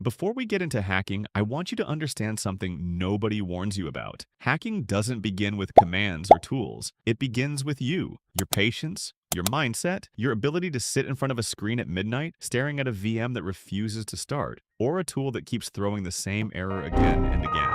Before we get into hacking, I want you to understand something nobody warns you about. Hacking doesn't begin with commands or tools. It begins with you, your patience, your mindset, your ability to sit in front of a screen at midnight staring at a VM that refuses to start, or a tool that keeps throwing the same error again and again.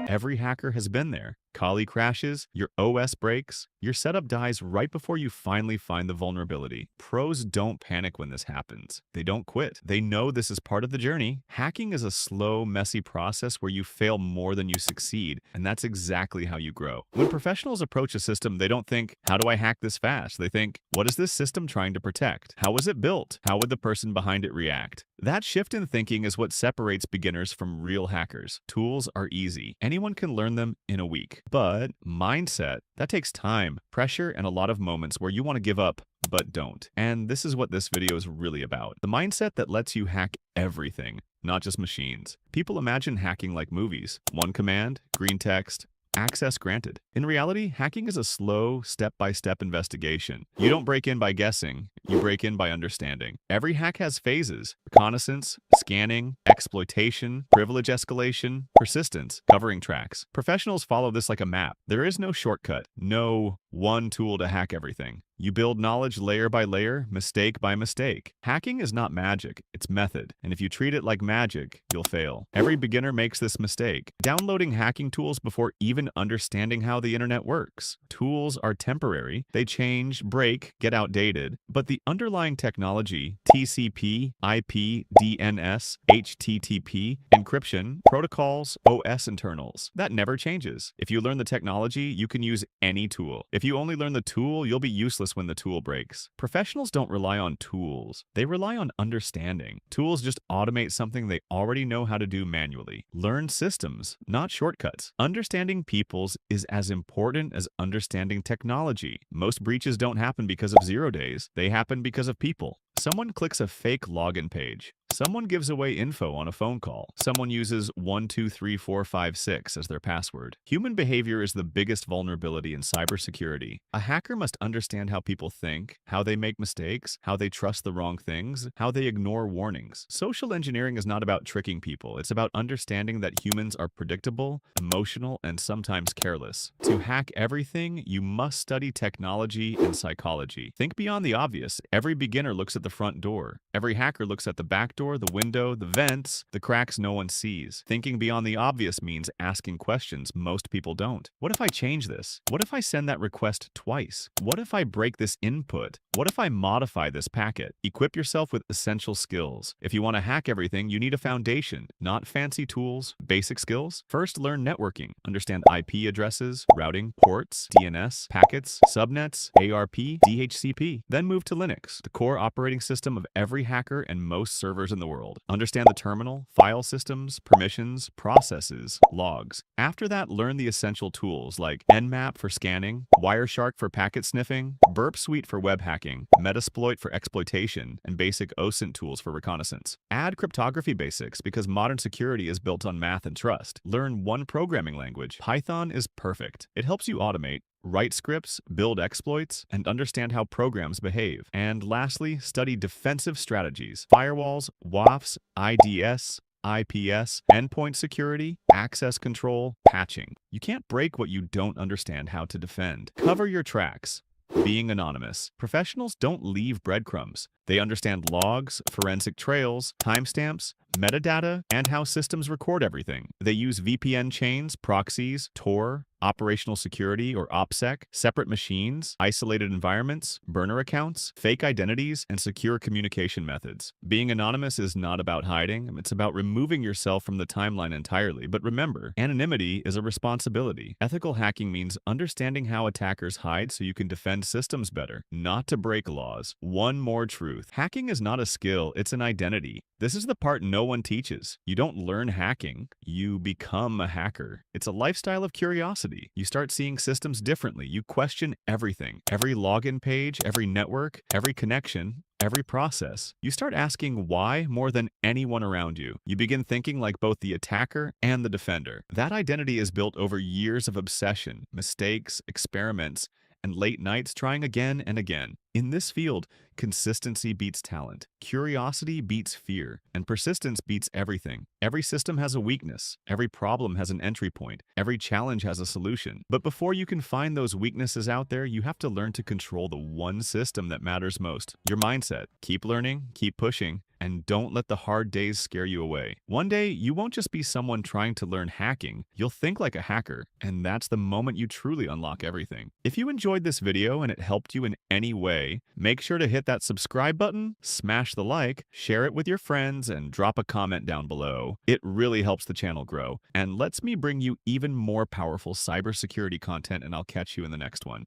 Every hacker has been there. Kali crashes, your OS breaks, your setup dies right before you finally find the vulnerability. Pros don't panic when this happens. They don't quit. They know this is part of the journey. Hacking is a slow, messy process where you fail more than you succeed, and that's exactly how you grow. When professionals approach a system, they don't think, how do I hack this fast? They think, what is this system trying to protect? How was it built? How would the person behind it react? That shift in thinking is what separates beginners from real hackers. Tools are easy. Anyone can learn them in a week. But mindset, that takes time, pressure, and a lot of moments where you want to give up, but don't. And this is what this video is really about. The mindset that lets you hack everything, not just machines. People imagine hacking like movies. One command, green text, access granted. In reality, hacking is a slow, step-by-step investigation. You don't break in by guessing, you break in by understanding. Every hack has phases: reconnaissance, scanning, exploitation, privilege escalation, persistence, covering tracks. Professionals follow this like a map. There is no shortcut, no one tool to hack everything. You build knowledge layer by layer, mistake by mistake. Hacking is not magic, it's method. And if you treat it like magic, you'll fail. Every beginner makes this mistake, downloading hacking tools before even understanding how the internet works. Tools are temporary, they change, break, get outdated, but the underlying technology, TCP, IP, DNS, HTTP, encryption, protocols, OS internals, that never changes. If you learn the technology, you can use any tool. If you only learn the tool, you'll be useless when the tool breaks. Professionals don't rely on tools. They rely on understanding. Tools just automate something they already know how to do manually. Learn systems, not shortcuts. Understanding peoples is as important as understanding technology. Most breaches don't happen because of 0 days. They happen because of people. Someone clicks a fake login page. Someone gives away info on a phone call. Someone uses 123456 as their password. Human behavior is the biggest vulnerability in cybersecurity. A hacker must understand how people think, how they make mistakes, how they trust the wrong things, how they ignore warnings. Social engineering is not about tricking people. It's about understanding that humans are predictable, emotional, and sometimes careless. To hack everything, you must study technology and psychology. Think beyond the obvious. Every beginner looks at the front door. Every hacker looks at the back door, the window, the vents, the cracks no one sees. Thinking beyond the obvious means asking questions most people don't. What if I change this? What if I send that request twice? What if I break this input? What if I modify this packet? Equip yourself with essential skills. If you want to hack everything, you need a foundation, not fancy tools, basic skills. First, learn networking. Understand IP addresses, routing, ports, DNS, packets, subnets, ARP, DHCP. Then move to Linux, the core operating system of every hacker and most servers in the world. Understand the terminal, file systems, permissions, processes, logs. After that, learn the essential tools like Nmap for scanning, Wireshark for packet sniffing, Burp Suite for web hacking, Metasploit for exploitation, and basic OSINT tools for reconnaissance. Add cryptography basics because modern security is built on math and trust. Learn one programming language. Python is perfect. It helps you automate, write scripts, build exploits, and understand how programs behave. And lastly, study defensive strategies: firewalls, WAFs, IDS, IPS, endpoint security, access control, patching. You can't break what you don't understand how to defend. Cover your tracks. Being anonymous. Professionals don't leave breadcrumbs. They understand logs, forensic trails, timestamps, metadata, and how systems record everything. They use VPN chains, proxies, Tor, operational security or OPSEC, separate machines, isolated environments, burner accounts, fake identities, and secure communication methods. Being anonymous is not about hiding, it's about removing yourself from the timeline entirely. But remember, anonymity is a responsibility. Ethical hacking means understanding how attackers hide so you can defend systems better, not to break laws. One more truth. Hacking is not a skill, it's an identity. This is the part no one teaches. You don't learn hacking, you become a hacker. It's a lifestyle of curiosity. You start seeing systems differently. You question everything. Every login page, every network, every connection, every process. You start asking why more than anyone around you. You begin thinking like both the attacker and the defender. That identity is built over years of obsession, mistakes, experiments, and late nights trying again and again. In this field, consistency beats talent, curiosity beats fear, and persistence beats everything. Every system has a weakness, every problem has an entry point, every challenge has a solution. But before you can find those weaknesses out there, you have to learn to control the one system that matters most, your mindset. Keep learning, keep pushing, and don't let the hard days scare you away. One day, you won't just be someone trying to learn hacking, you'll think like a hacker, and that's the moment you truly unlock everything. If you enjoyed this video and it helped you in any way, make sure to hit that subscribe button, smash the like, share it with your friends, and drop a comment down below. It really helps the channel grow, and lets me bring you even more powerful cybersecurity content, and I'll catch you in the next one.